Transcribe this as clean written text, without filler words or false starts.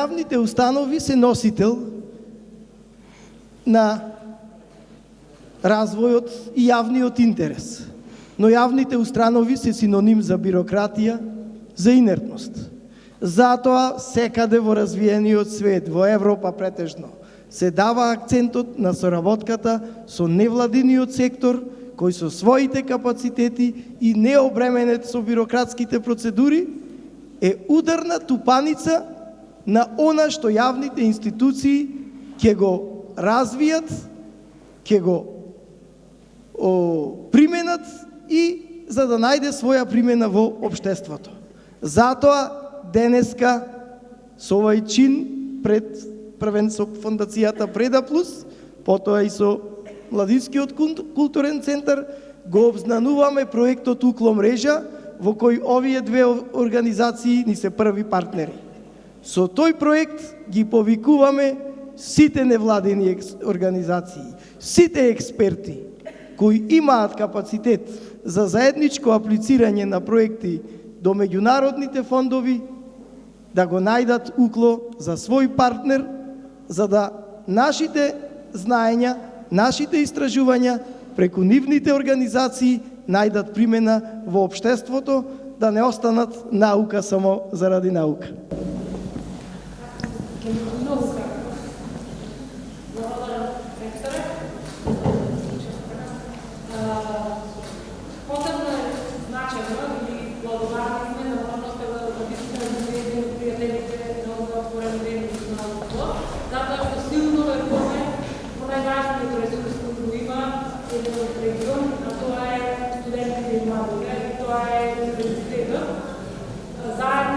јавните установи се носител на развојот и јавниот интерес. Но јавните установи се синоним за бирократија, за инертност. Затоа секаде во развиениот свет, во Европа претежно, се дава акцентот на соработката со невладиниот сектор, кој со своите капацитети и необременет со бирократските процедури е ударна тупаница на она што јавните институции ќе го развијат, ќе го применат и за да најде своја примена во општеството. Затоа денеска со овој чин првен со фондацијата Преда Плюс, потоа и со Младинскиот културен центар го обзнануваме проектот Укло мрежа, во кој овие две организации ни се први партнери. Со тој проект ги повикуваме сите невладени организации, сите експерти кои имаат капацитет за заедничко аплицирање на проекти до меѓународните фондови, да го најдат Укло за свој партнер, за да нашите знаења, нашите истражувања преку нивните организации најдат примена во општеството, да не останат наука само заради наука. Заедно